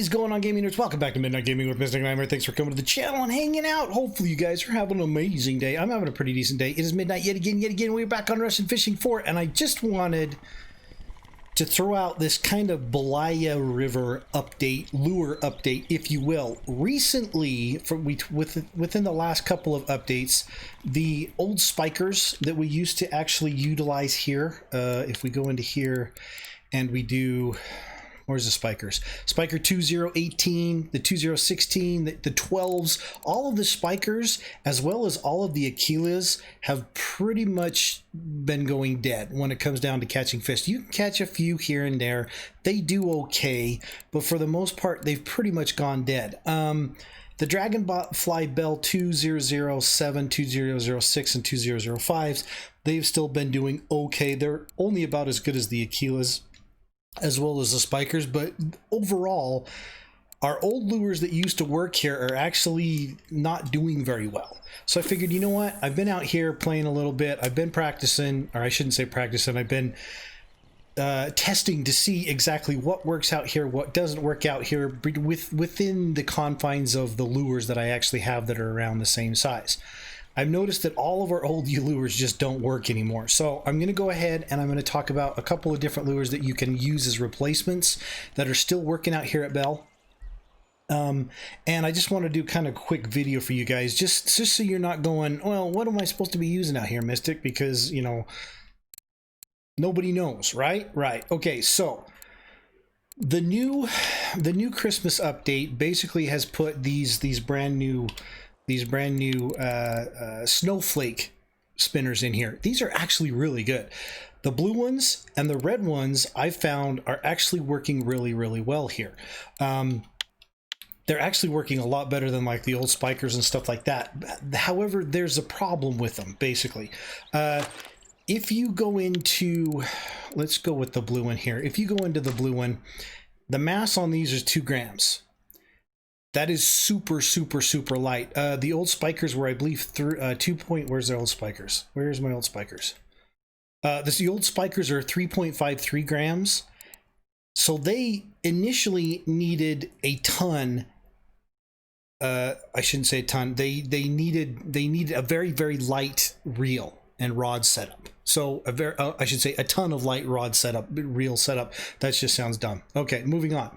Is going on, gaming nerds? Welcome back to Midnight Gaming with Mr. Designare. Thanks for coming to the channel and hanging out. Hopefully you guys are having an amazing day. I'm having a pretty decent day. It is midnight yet again. We're back on Russian Fishing 4, and I just wanted to throw out this kind of Belaya River update, lure update, if you will. Recently, within the last couple of updates, the old spikers that we used to actually utilize here, if we go into here and we do... Where's the spikers? Spiker 2018, the 2016, the 12s, all of the spikers, as well as all of the Aquilas, have pretty much been going dead when it comes down to catching fish. You can catch a few here and there. They do okay, but for the most part, they've pretty much gone dead. The Dragonfly Bell 2007, 2006, and 2005s, they've still been doing okay. They're only about as good as the Aquilas, as well as the spikers, but overall our old lures that used to work here are actually not doing very well. So I figured, you know what, I've been out here playing a little bit, I've been practicing, or I shouldn't say practicing, I've been testing to see exactly what works out here, what doesn't work out here within the confines of the lures that I actually have that are around the same size. I've noticed that all of our old lures just don't work anymore. So I'm going to go ahead and I'm going to talk about a couple of different lures that you can use as replacements that are still working out here at Bell. And I just want to do kind of a quick video for you guys, just so you're not going, well, what am I supposed to be using out here, Mystic? Because, you know, nobody knows, right? Right. Okay, so the new Christmas update basically has put these brand new snowflake spinners in here. These are actually really good. The blue ones and the red ones I've found are actually working really well here. They're actually working a lot better than like the old spikers and stuff like that. However, there's a problem with them, basically. If you go into, let's go with the blue one here. If you go into the blue one, the mass on these is 2 grams. That is super light. The old spikers were, I believe, through where's the old spikers? Where's my old spikers? The old spikers are 3.53 grams. So they initially needed a ton. I shouldn't say a ton. They needed a very light reel and rod setup. So I should say a ton of light rod setup, reel setup. That just sounds dumb. Okay, moving on.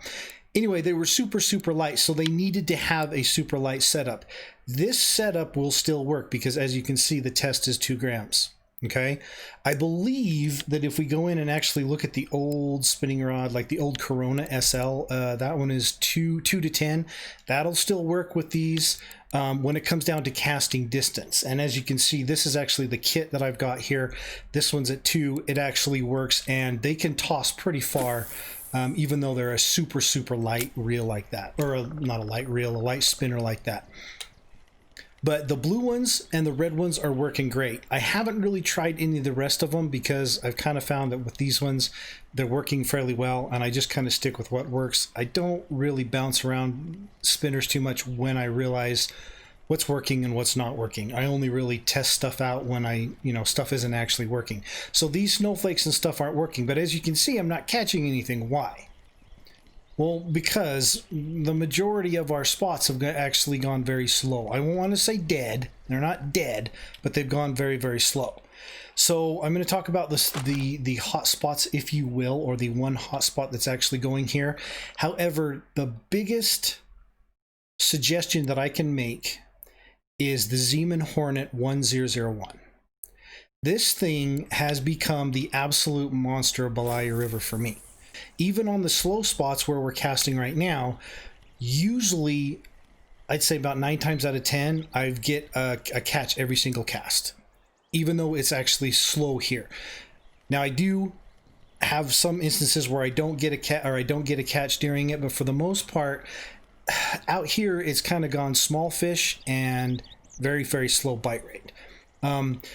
Anyway, they were super light, so they needed to have a super light setup. This setup will still work because, as you can see, the test is 2 grams. Okay, I believe that if we go in and actually look at the old spinning rod, like the old Corona SL, that one is 2 to 10. That'll still work with these when it comes down to casting distance. And as you can see, this is actually the kit that I've got here. This one's at 2. It actually works, and they can toss pretty far. Even though they're a super light reel like that, or not a light reel, a light spinner like that. But the blue ones and the red ones are working great. I haven't really tried any of the rest of them because I've kind of found that with these ones, they're working fairly well, and I just kind of stick with what works. I don't really bounce around spinners too much when I realize what's working and what's not working. I only really test stuff out when stuff isn't actually working. So these snowflakes and stuff aren't working, but as you can see, I'm not catching anything. Why? Well, because the majority of our spots have actually gone very slow. I won't want to say dead. They're not dead, but they've gone very slow. So I'm going to talk about the hot spots, if you will, or the one hot spot that's actually going here. However, the biggest suggestion that I can make is the Zeman Hornet 1001. This thing has become the absolute monster of Belaya River for me. Even on the slow spots where we're casting right now, usually I'd say about 9 times out of 10 I get a catch every single cast, even though it's actually slow here. Now I do have some instances where I don't get a catch during it, but for the most part out here it's kind of gone small fish and very slow bite rate.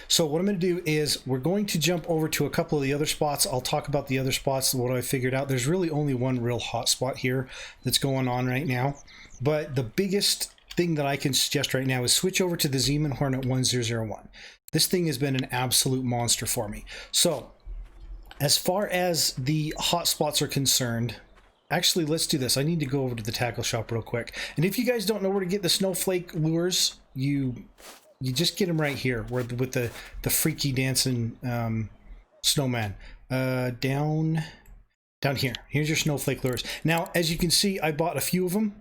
So what I'm going to do is we're going to jump over to a couple of the other spots. I'll talk about the other spots, what I figured out. There's really only one real hot spot here that's going on right now, but the biggest thing that I can suggest right now is switch over to the Zeman Hornet 1001. This thing has been an absolute monster for me. So as far as the hot spots are concerned, Actually, let's do this. I need to go over to the tackle shop real quick. And if you guys don't know where to get the snowflake lures, you just get them right here, where with the freaky dancing snowman. Down here. Here's your snowflake lures. Now, as you can see, I bought a few of them.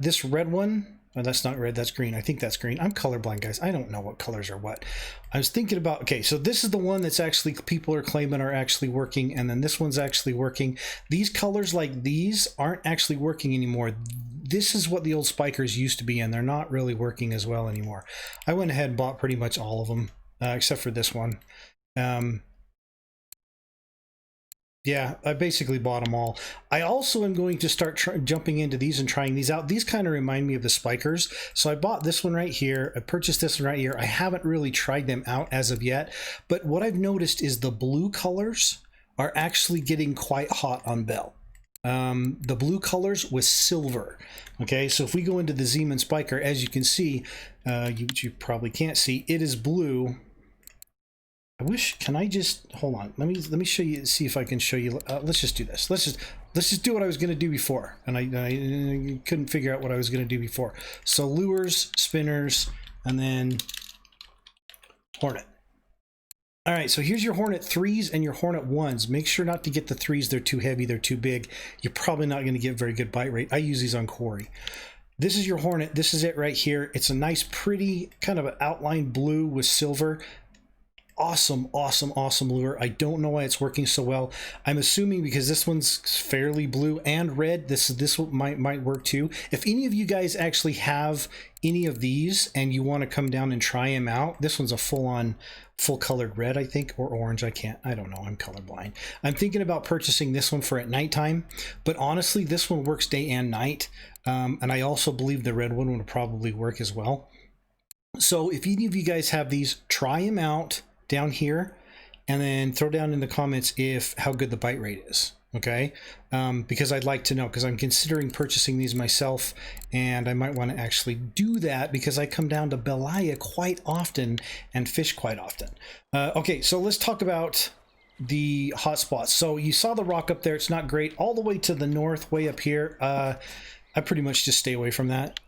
This red one. Oh, that's not red, that's green. I think that's green. I'm colorblind, guys. I don't know what colors are what. I was thinking about, okay, so this is the one that's actually, people are claiming are actually working, and then this one's actually working. These colors like these aren't actually working anymore. This is what the old spikers used to be, and they're not really working as well anymore. I went ahead and bought pretty much all of them, except for this one. Yeah, I basically bought them all. I also am going to start jumping into these and trying these out. These kind of remind me of the spikers. So I bought this one right here. I purchased this one right here. I haven't really tried them out as of yet. But what I've noticed is the blue colors are actually getting quite hot on Bell. The blue colors with silver. Okay, so if we go into the Zeman Spiker, as you can see, you probably can't see, it is blue. I wish, can I just hold on, let me show you, see if I can show you. Let's just do this. Let's just do what I was going to do before, and I couldn't figure out what I was going to do before. So lures, spinners, and then Hornet. All right, so here's your Hornet 3s and your Hornet 1s. Make sure not to get the 3s, they're too heavy, they're too big. You're probably not going to get very good bite rate. I use these on quarry. This is your Hornet, this is it right here. It's a nice pretty kind of an outline blue with silver. Awesome, awesome, awesome lure. I don't know why it's working so well. I'm assuming because this one's fairly blue and red, this one might work too. If any of you guys actually have any of these and you want to come down and try them out, this one's a full colored red, I think, or orange. I don't know, I'm colorblind. I'm thinking about purchasing this one for at nighttime, but honestly, this one works day and night. And I also believe the red one would probably work as well. So if any of you guys have these, try them out down here, and then throw down in the comments how good the bite rate is. Okay, because I'd like to know, because I'm considering purchasing these myself, and I might want to actually do that because I come down to Belaya quite often and fish quite often. Okay, so let's talk about the hot spots. So you saw the rock up there, it's not great. All the way to the north, way up here, I pretty much just stay away from that.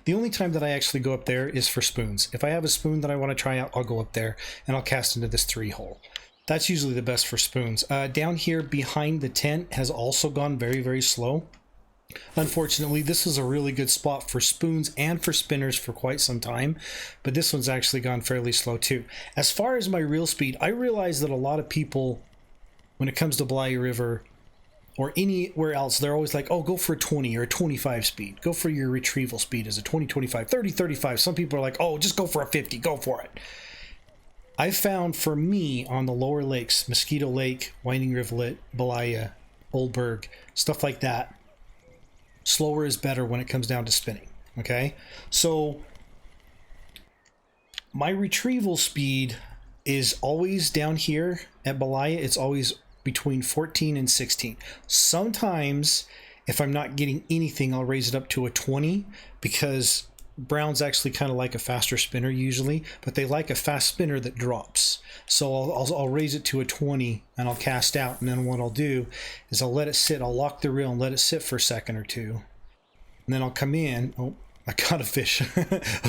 The only time that I actually go up there is for spoons. If I have a spoon that I want to try out, I'll go up there and I'll cast into this 3-hole. That's usually the best for spoons. Down here behind the tent has also gone very, very slow. Unfortunately, this is a really good spot for spoons and for spinners for quite some time, but this one's actually gone fairly slow too. As far as my reel speed, I realize that a lot of people, when it comes to Belaya River, or anywhere else, they're always like, oh, go for a 20 or a 25 speed. Go for your retrieval speed as a 20, 25, 30, 35. Some people are like, oh, just go for a 50. Go for it. I found for me on the lower lakes, Mosquito Lake, Winding Rivulet, Belaya, Oldberg, stuff like that, slower is better when it comes down to spinning. Okay? So my retrieval speed is always down here at Belaya. It's always between 14 and 16. Sometimes if I'm not getting anything, I'll raise it up to a 20, because browns actually kind of like a faster spinner usually, but they like a fast spinner that drops. So I'll raise it to a 20 and I'll cast out, and then what I'll do is I'll let it sit. I'll lock the reel and let it sit for a second or two, and then I'll come in. Oh, I caught a fish.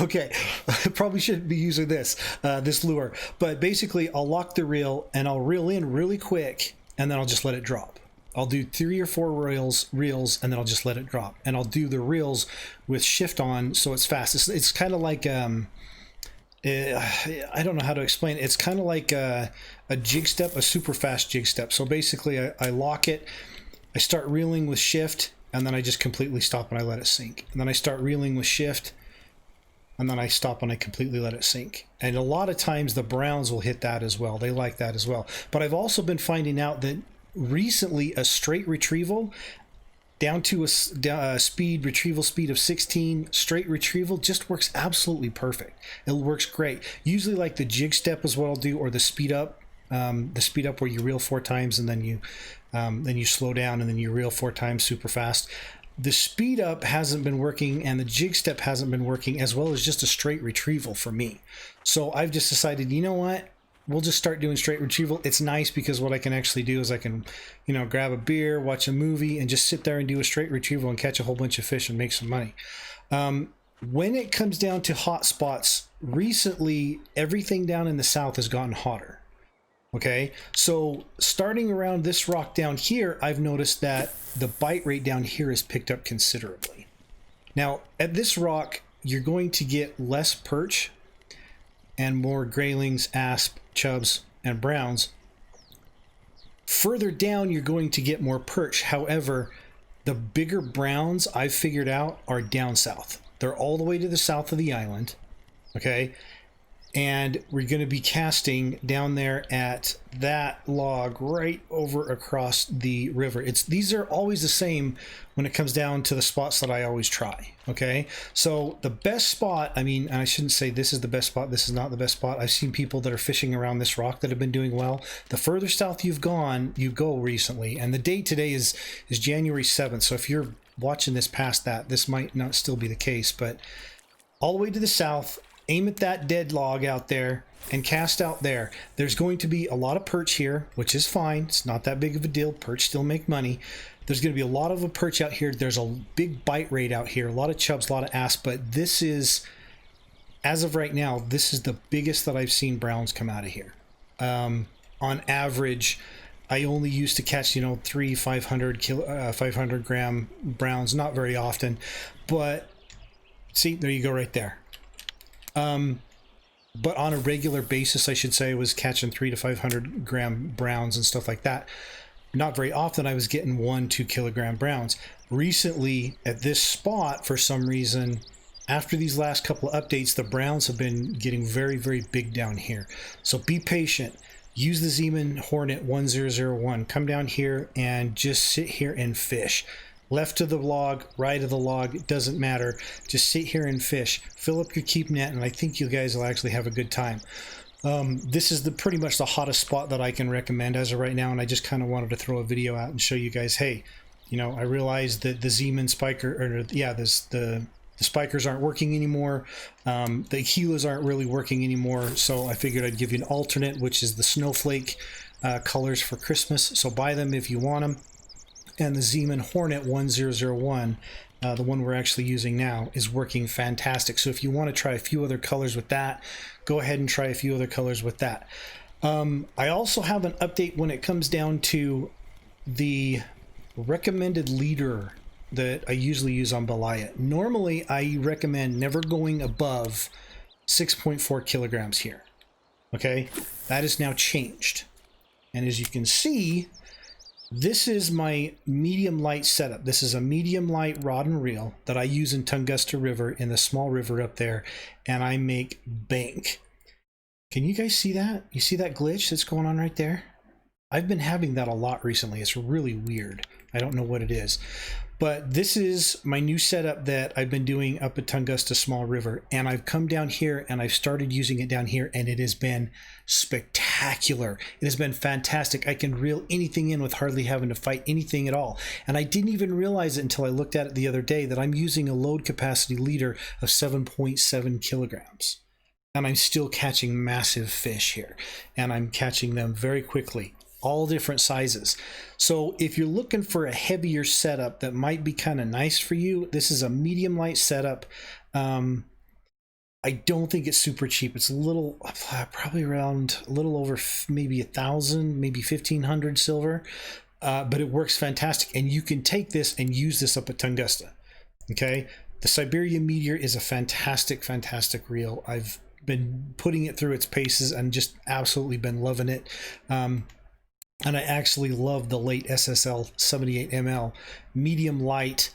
Okay, I probably shouldn't be using this lure, but basically I'll lock the reel and I'll reel in really quick, and then I'll just let it drop. I'll do 3 or 4 reels, and then I'll just let it drop. And I'll do the reels with shift on, so it's fast. It's kind of like, I don't know how to explain it. It's kind of like a jig step, a super fast jig step. So basically I lock it, I start reeling with shift, and then I just completely stop and I let it sink. And then I start reeling with shift, and then I stop and I completely let it sink. And a lot of times the browns will hit that as well. They like that as well. But I've also been finding out that recently a straight retrieval down to a retrieval speed of 16, straight retrieval just works absolutely perfect. It works great. Usually like the jig step is what I'll do, or the speed up where you reel 4 times and then you slow down and then you reel 4 times super fast. The speed up hasn't been working, and the jig step hasn't been working, as well as just a straight retrieval for me. So I've just decided, you know what? we'll just start doing straight retrieval. It's nice because what I can actually do is I can, you know, grab a beer, watch a movie, and just sit there and do a straight retrieval and catch a whole bunch of fish and make some money. When it comes down to hot spots, recently everything down in the south has gotten hotter. Okay, so starting around this rock down here, I've noticed that the bite rate down here has picked up considerably. Now, at this rock, you're going to get less perch and more graylings, asp, chubs, and browns. Further down, you're going to get more perch. However, the bigger browns I've figured out are down south. They're all the way to the south of the island, okay? And we're going to be casting down there at that log right over across the river. These are always the same when it comes down to the spots that I always try. Okay, so the best spot, I mean, and I shouldn't say this is the best spot, this is not the best spot. I've seen people that are fishing around this rock that have been doing well. The further south you go recently, and the date today is January 7th. So if you're watching this past that, this might not still be the case, but all the way to the south, aim at that dead log out there and cast out there. There's going to be a lot of perch here, which is fine. It's not that big of a deal. Perch still make money. There's going to be a lot of a perch out here. There's a big bite rate out here, a lot of chubs, a lot of asp, but this is, as of right now, this is the biggest that I've seen browns come out of here. On average, I only used to catch, you know, 500 gram browns, not very often, but see, there you go right there. But on a regular basis, I should say, I was catching 300 to 500 gram browns and stuff like that. Not very often I was getting 1-2 kilogram browns. Recently at this spot, for some reason, after these last couple of updates, the browns have been getting very, very big down here. So be patient. Use the Zeman Hornet 1001. Come down here and just sit here and fish. Left of the log, right of the log, it doesn't matter. Just sit here and fish. Fill up your keep net, and I think you guys will actually have a good time. This is pretty much the hottest spot that I can recommend as of right now, and I just kind of wanted to throw a video out and show you guys, hey, you know, I realized that the Zeman spiker, or yeah, the spikers aren't working anymore. The Gilas aren't really working anymore, so I figured I'd give you an alternate, which is the snowflake colors for Christmas. So buy them if you want them. And the Zeman Hornet 1001, the one we're actually using now, is working fantastic. So if you want to try a few other colors with that, go ahead and try a few other colors with that. I also have an update when it comes down to the recommended leader that I usually use on Belaya. Normally, I recommend never going above 6.4 kilograms here. Okay, that is now changed. And as you can see, this is my medium light setup. This is a medium light rod and reel that I use in Tunguska River, in the small river up there, and I make bank. Can you guys see that? You see that glitch that's going on right there? I've been having that a lot recently. It's really weird. I don't know what it is. But this is my new setup that I've been doing up at Tunguska Small River, and I've come down here and I've started using it down here, and it has been spectacular. It has been fantastic. I can reel anything in with hardly having to fight anything at all. And I didn't even realize it until I looked at it the other day that I'm using a load capacity leader of 7.7 kilograms. And I'm still catching massive fish here, and I'm catching them very quickly. All different sizes. So if you're looking for a heavier setup that might be kind of nice for you, this is a medium light setup. I don't think it's super cheap. It's a little, probably around a little over maybe 1,000, maybe 1,500 silver, but it works fantastic. And you can take this and use this up at Tunguska. Okay, the Siberian Meteor is a fantastic, fantastic reel. I've been putting it through its paces and just absolutely been loving it. And I actually love the late SSL 78 ml medium light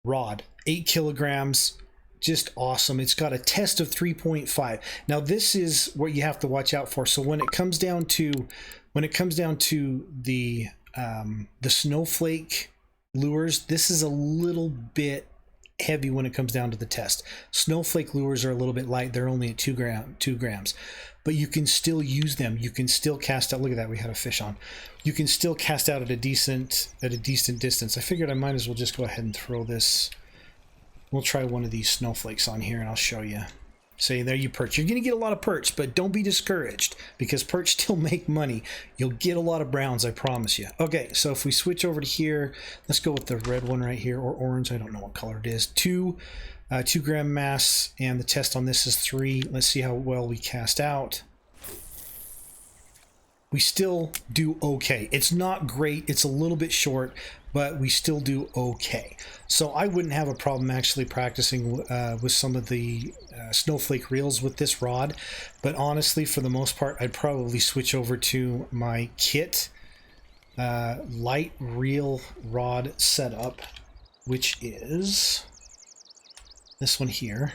rod, 8 kilograms, just awesome. It's got a test of 3.5. Now this is what you have to watch out for. So when it comes down to the snowflake lures, this is a little bit heavy when it comes down to the test. Snowflake lures are a little bit light. They're only at 2 grams, but you can still use them. You can still cast out. Look at that, we had a fish on. You can still cast out at a decent distance. I figured I might as well just go ahead and throw this. We'll try one of these snowflakes on here and I'll show you. Say there you perch. You're going to get a lot of perch, but don't be discouraged because perch still make money. You'll get a lot of browns, I promise you. Okay, so if we switch over to here, let's go with the red one right here, or orange. I don't know what color it is. 2 gram mass, and the test on this is 3. Let's see how well we cast out. We still do okay. It's not great. It's a little bit short, but we still do okay. So I wouldn't have a problem actually practicing with some of the snowflake reels with this rod. But honestly, for the most part, I'd probably switch over to my kit light reel rod setup, which is this one here.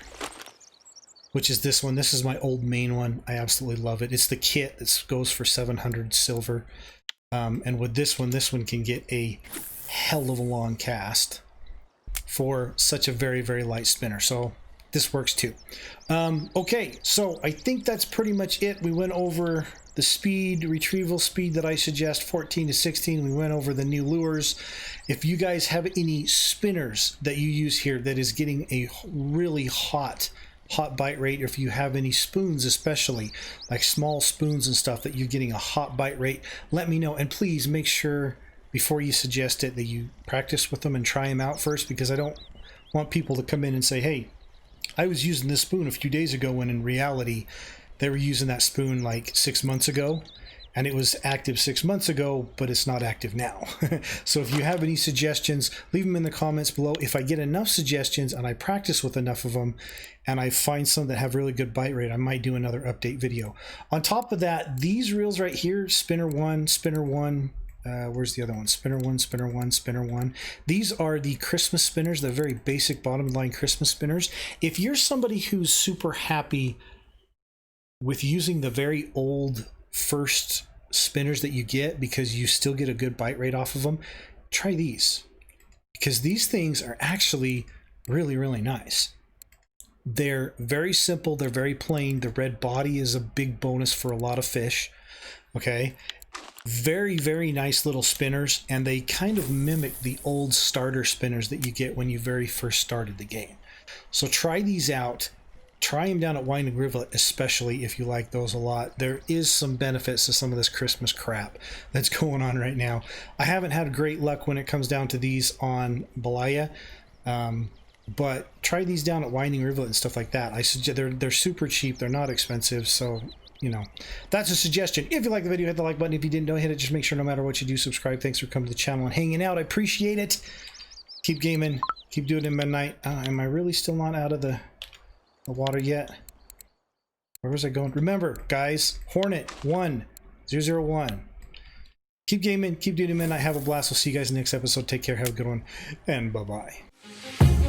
Which is this one. This is my old main one. I absolutely love it. It's the kit that goes for 700 silver. And with this one can get a hell of a long cast for such a very, very light spinner. So this works too. Okay, so I think that's pretty much it. We went over the speed, retrieval speed that I suggest, 14 to 16. We went over the new lures. If you guys have any spinners that you use here that is getting a really hot bite rate, or if you have any spoons, especially like small spoons and stuff that you're getting a hot bite rate, let me know. And please make sure before you suggest it that you practice with them and try them out first, because I don't want people to come in and say, hey, I was using this spoon a few days ago, when in reality they were using that spoon like 6 months ago, and it was active 6 months ago, but it's not active now. So if you have any suggestions, leave them in the comments below. If I get enough suggestions and I practice with enough of them and I find some that have really good bite rate, I might do another update video. On top of that, these reels right here, spinner one, where's the other one? Spinner one, spinner one, spinner one. These are the Christmas spinners, the very basic bottom line Christmas spinners. If you're somebody who's super happy with using the very old first spinners that you get because you still get a good bite rate off of them, try these, because these things are actually really, really nice. They're very simple, they're very plain. The red body is a big bonus for a lot of fish. Okay, very, very nice little spinners, and they kind of mimic the old starter spinners that you get when you very first started the game. So try these out. Try them down at Winding River, especially if you like those a lot. There is some benefits to some of this Christmas crap that's going on right now. I haven't had great luck when it comes down to these on Belaya, but try these down at Winding River and stuff like that. I suggest they're super cheap. They're not expensive, so you know, that's a suggestion. If you like the video, hit the like button. If you didn't, don't hit it. Just make sure no matter what you do, subscribe. Thanks for coming to the channel and hanging out. I appreciate it. Keep gaming. Keep doing it in midnight. Am I really still not out of the water yet? Where was I going? Remember, guys, Hornet 1001. Keep gaming, keep doing it midnight. Have a blast. We'll see you guys in the next episode. Take care, have a good one, and bye-bye.